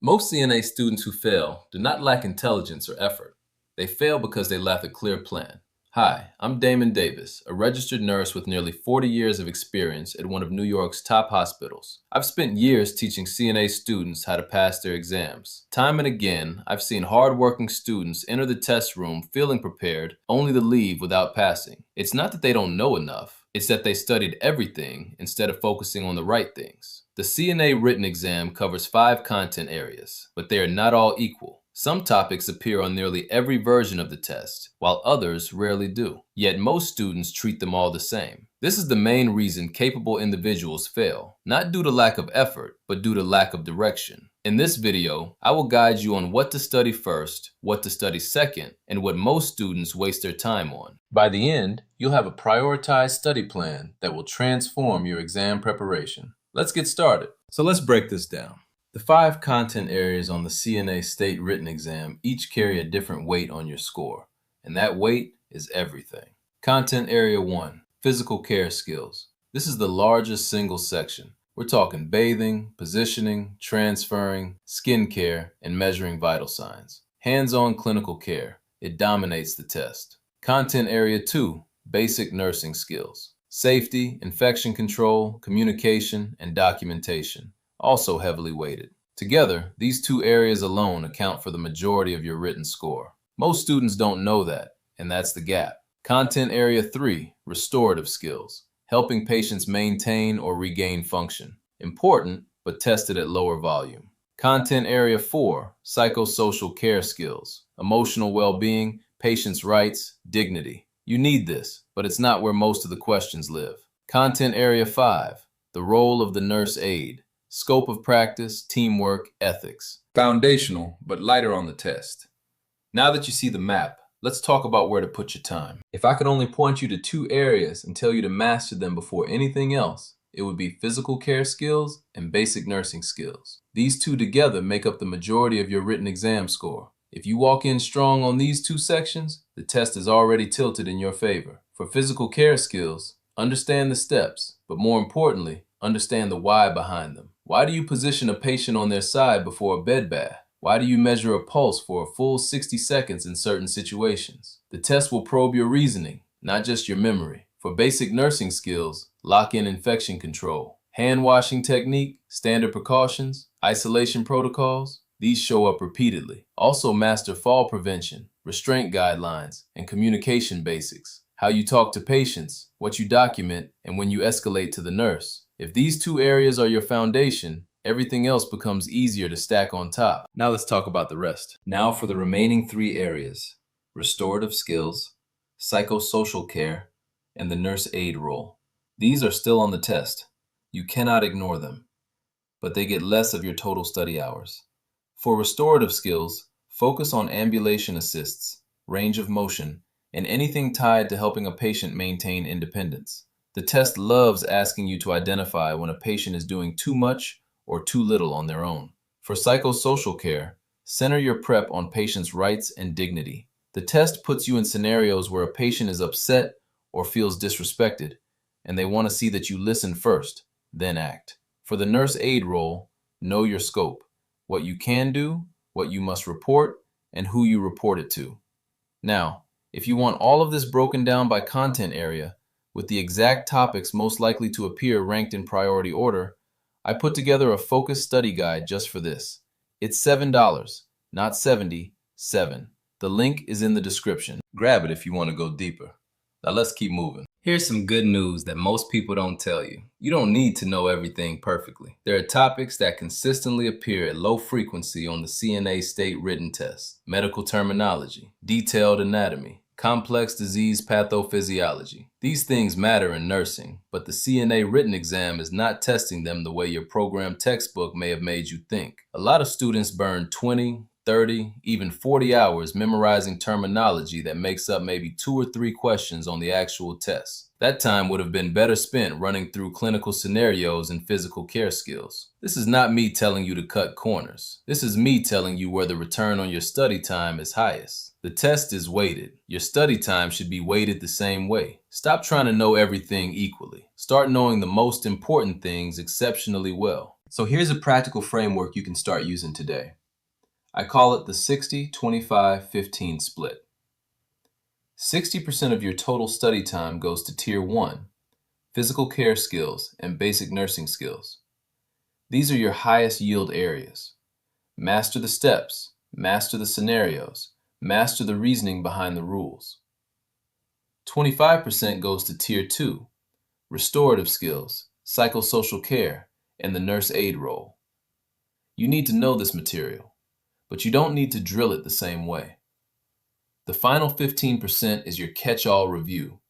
Most CNA students who fail do not lack intelligence or effort. They fail because they lack a clear plan. Hi, I'm Damon Davis, a registered nurse with nearly 40 years of experience at one of New York's top hospitals. I've spent years teaching CNA students how to pass their exams. Time and again, I've seen hardworking students enter the test room feeling prepared, only to leave without passing. It's not that they don't know enough, it's that they studied everything instead of focusing on the right things. The CNA written exam covers 5 content areas, but they are not all equal. Some topics appear on nearly every version of the test, while others rarely do. Yet most students treat them all the same. This is the main reason capable individuals fail, not due to lack of effort, but due to lack of direction. In this video, I will guide you on what to study first, what to study second, and what most students waste their time on. By the end, you'll have a prioritized study plan that will transform your exam preparation. Let's get started. So let's break this down. The 5 content areas on the CNA state written exam each carry a different weight on your score, and that weight is everything. Content Area 1, Physical Care Skills. This is the largest single section. We're talking bathing, positioning, transferring, skin care, and measuring vital signs. Hands-on clinical care. It dominates the test. Content Area 2, Basic Nursing Skills. Safety, infection control, communication, and documentation. Also heavily weighted. Together, these 2 areas alone account for the majority of your written score. Most students don't know that, and that's the gap. Content Area 3, Restorative Skills, helping patients maintain or regain function. Important, but tested at lower volume. Content Area 4, Psychosocial Care Skills, emotional well-being, patients' rights, dignity. You need this, but it's not where most of the questions live. Content Area 5, the role of the nurse aide. Scope of practice, teamwork, ethics. Foundational, but lighter on the test. Now that you see the map, let's talk about where to put your time. If I could only point you to 2 areas and tell you to master them before anything else, it would be physical care skills and basic nursing skills. These 2 together make up the majority of your written exam score. If you walk in strong on these 2 sections, the test is already tilted in your favor. For physical care skills, understand the steps, but more importantly, understand the why behind them. Why do you position a patient on their side before a bed bath? Why do you measure a pulse for a full 60 seconds in certain situations? The test will probe your reasoning, not just your memory. For basic nursing skills, lock in infection control, hand washing technique, standard precautions, isolation protocols. These show up repeatedly. Also master fall prevention, restraint guidelines, and communication basics. How you talk to patients, what you document, and when you escalate to the nurse. If these 2 areas are your foundation, everything else becomes easier to stack on top. Now let's talk about the rest. Now for the remaining 3 areas: restorative skills, psychosocial care, and the nurse aide role. These are still on the test. You cannot ignore them, but they get less of your total study hours. For restorative skills, focus on ambulation assists, range of motion, and anything tied to helping a patient maintain independence. The test loves asking you to identify when a patient is doing too much or too little on their own. For psychosocial care, center your prep on patients' rights and dignity. The test puts you in scenarios where a patient is upset or feels disrespected, and they want to see that you listen first, then act. For the nurse aide role, know your scope, what you can do, what you must report, and who you report it to. Now, if you want all of this broken down by content area, with the exact topics most likely to appear ranked in priority order, I put together a focused study guide just for this. It's $7, not 77. The link is in the description. Grab it if you want to go deeper. Now let's keep moving. Here's some good news that most people don't tell you. You don't need to know everything perfectly. There are topics that consistently appear at low frequency on the CNA state written test. Medical terminology, detailed anatomy, complex disease pathophysiology. These things matter in nursing, but the CNA written exam is not testing them the way your program textbook may have made you think. A lot of students burn 20, 30, even 40 hours memorizing terminology that makes up maybe 2 or 3 questions on the actual test. That time would have been better spent running through clinical scenarios and physical care skills. This is not me telling you to cut corners. This is me telling you where the return on your study time is highest. The test is weighted. Your study time should be weighted the same way. Stop trying to know everything equally. Start knowing the most important things exceptionally well. So here's a practical framework you can start using today. I call it the 60-25-15 split. 60% of your total study time goes to Tier 1, physical care skills and basic nursing skills. These are your highest yield areas. Master the steps, master the scenarios, master the reasoning behind the rules. 25% goes to Tier 2, restorative skills, psychosocial care, and the nurse aide role. You need to know this material, but you don't need to drill it the same way. The final 15% is your catch-all review,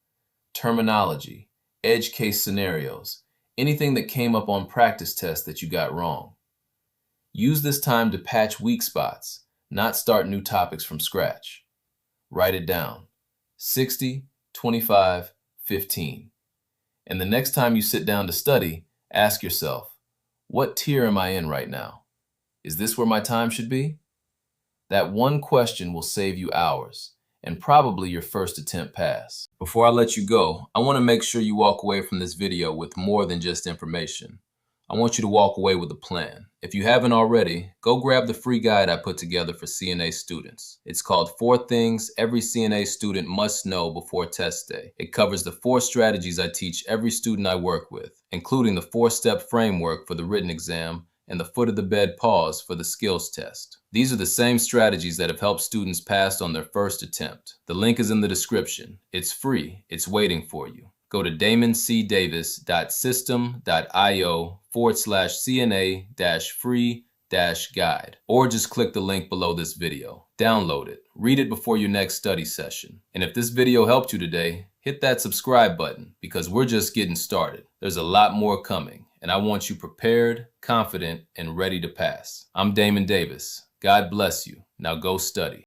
terminology, edge case scenarios, anything that came up on practice tests that you got wrong. Use this time to patch weak spots, not start new topics from scratch. Write it down. 60, 25, 15. And the next time you sit down to study, ask yourself, what tier am I in right now? Is this where my time should be? That one question will save you hours and probably your first attempt pass. Before I let you go, I want to make sure you walk away from this video with more than just information. I want you to walk away with a plan. If you haven't already, go grab the free guide I put together for CNA students. It's called 4 Things Every CNA Student Must Know Before Test Day. It covers the 4 strategies I teach every student I work with, including the 4-step framework for the written exam and the foot of the bed pause for the skills test. These are the same strategies that have helped students pass on their first attempt. The link is in the description. It's free. It's waiting for you. Go to damoncdavis.system.io/CNA-free-guide, or just click the link below this video. Download it. Read it before your next study session. And if this video helped you today, hit that subscribe button because we're just getting started. There's a lot more coming, and I want you prepared, confident, and ready to pass. I'm Damon Davis. God bless you. Now go study.